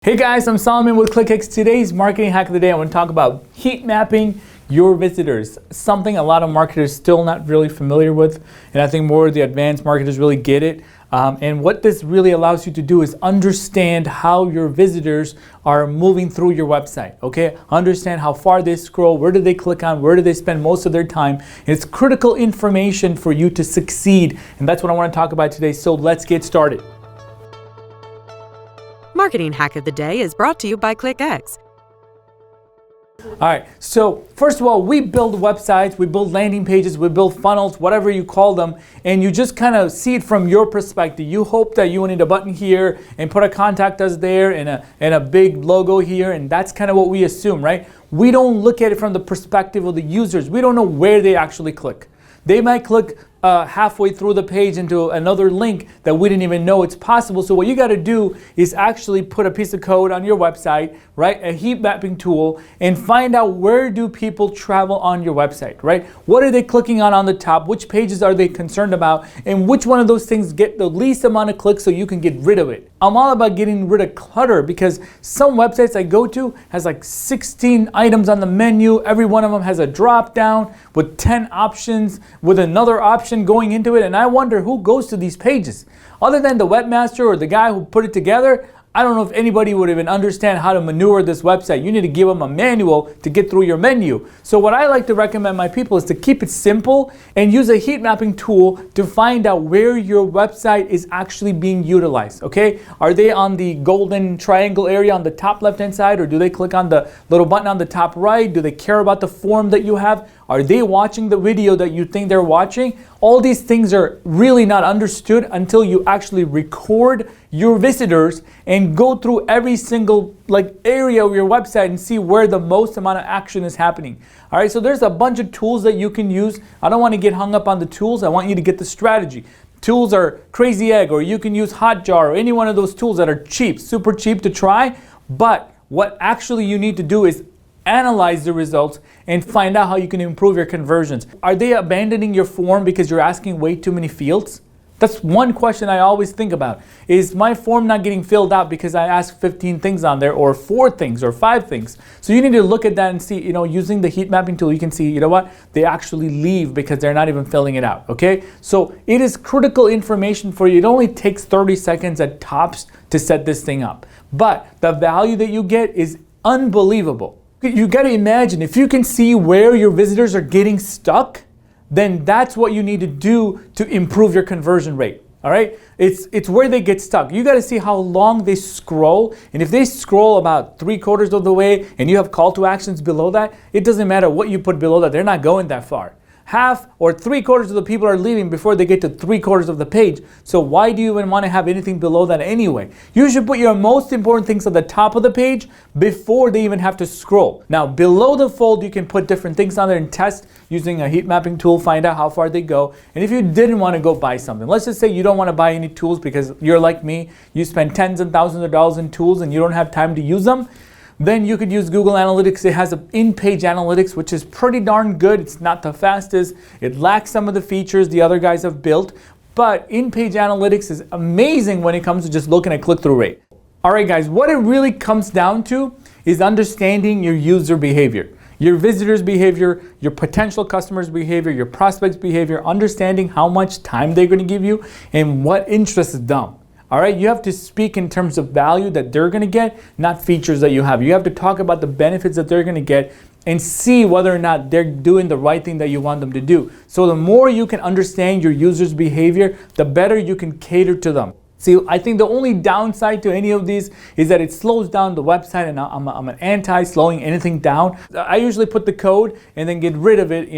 Hey guys, I'm Solomon with ClickX. Today's marketing hack of the day, I want to talk about heat mapping your visitors. Something a lot of marketers still not really familiar with, and I think more of the advanced marketers really get it. And what this really allows you to do is understand how your visitors are moving through your website, okay? Understand how far they scroll, where do they click on, where do they spend most of their time. And it's critical information for you to succeed, and that's what I want to talk about today, so let's get started. Marketing Hack of the Day is brought to you by ClickX. All right, so first of all, we build websites, we build landing pages, we build funnels, whatever you call them, and you just kind of see it from your perspective. You hope that you need a button here and put a contact us there and a big logo here, and that's kind of what we assume, right? We don't look at it from the perspective of the users. We don't know where they actually click. They might click halfway through the page into another link that we didn't even know it's possible. So what you got to do is actually put a piece of code on your website, right? A heat mapping tool, and find out where do people travel on your website, right? What are they clicking on the top? Which pages are they concerned about? And which one of those things get the least amount of clicks so you can get rid of it? I'm all about getting rid of clutter because some websites I go to has like 16 items on the menu. Every one of them has a drop down with 10 options with another option going into it, and I wonder who goes to these pages. Other than the webmaster or the guy who put it together, I don't know if anybody would even understand how to maneuver this website. You need to give them a manual to get through your menu. So what I like to recommend my people is to keep it simple and use a heat mapping tool to find out where your website is actually being utilized, okay? Are they on the golden triangle area on the top left-hand side, or do they click on the little button on the top right? Do they care about the form that you have? Are they watching the video that you think they're watching? All these things are really not understood until you actually record your visitors and go through every single area of your website and see where the most amount of action is happening. All right, so there's a bunch of tools that you can use. I don't want to get hung up on the tools. I want you to get the strategy. Tools are Crazy Egg, or you can use Hotjar, or any one of those tools that are cheap, super cheap to try. But what actually you need to do is analyze the results and find out how you can improve your conversions. Are they abandoning your form because you're asking way too many fields? That's one question I always think about. Is my form not getting filled out because I asked 15 things on there, or 4 things, or 5 things? So you need to look at that and see, using the heat mapping tool, you can see, what? They actually leave because they're not even filling it out, okay? So it is critical information for you. It only takes 30 seconds at tops to set this thing up. But the value that you get is unbelievable. You got to imagine, if you can see where your visitors are getting stuck, then that's what you need to do to improve your conversion rate. All right? It's where they get stuck. You got to see how long they scroll. And if they scroll about 3/4 of the way and you have call to actions below that, it doesn't matter what you put below that. They're not going that far. Half or 3/4 of the people are leaving before they get to 3/4 of the page. So why do you even want to have anything below that anyway? You should put your most important things at the top of the page before they even have to scroll. Now, below the fold, you can put different things on there and test using a heat mapping tool, find out how far they go. And if you didn't want to go buy something, let's just say you don't want to buy any tools because you're like me, you spend tens and thousands of dollars in tools and you don't have time to use them. Then you could use Google Analytics. It has an Inpage Analytics, which is pretty darn good. It's not the fastest. It lacks some of the features the other guys have built. But Inpage Analytics is amazing when it comes to just looking at click-through rate. All right, guys, what it really comes down to is understanding your user behavior, your visitors' behavior, your potential customers' behavior, your prospects' behavior, understanding how much time they're going to give you and what interests them. All right, you have to speak in terms of value that they're going to get, not features that you have. You have to talk about the benefits that they're going to get and see whether or not they're doing the right thing that you want them to do. So the more you can understand your users' behavior, the better you can cater to them. See, I think the only downside to any of these is that it slows down the website, and I'm an anti-slowing anything down. I usually put the code and then get rid of it,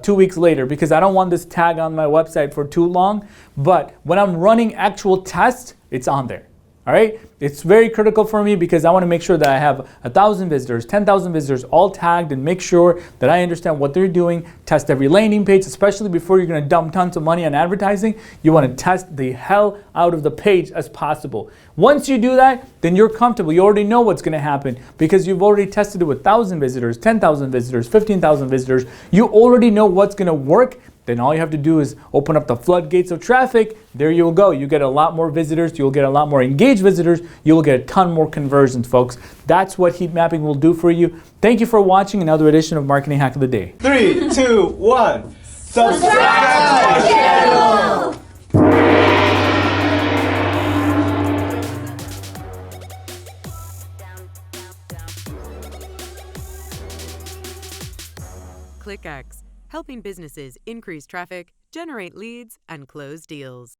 2 weeks later, because I don't want this tag on my website for too long. But when I'm running actual tests, it's on there. All right, it's very critical for me because I want to make sure that I have 1,000 visitors, 10,000 visitors all tagged, and make sure that I understand what they're doing. Test every landing page, especially before you're going to dump tons of money on advertising. You want to test the hell out of the page as possible. Once you do that, then you're comfortable. You already know what's going to happen because you've already tested it with 1,000 visitors, 10,000 visitors, 15,000 visitors. You already know what's going to work. then all you have to do is open up the floodgates of traffic. There you'll go. You get a lot more visitors. You'll get a lot more engaged visitors. You'll get a ton more conversions, folks. That's what heat mapping will do for you. Thank you for watching another edition of Marketing Hack of the Day. 3, 2, 1. Subscribe to our channel! ClickX, helping businesses increase traffic, generate leads, and close deals.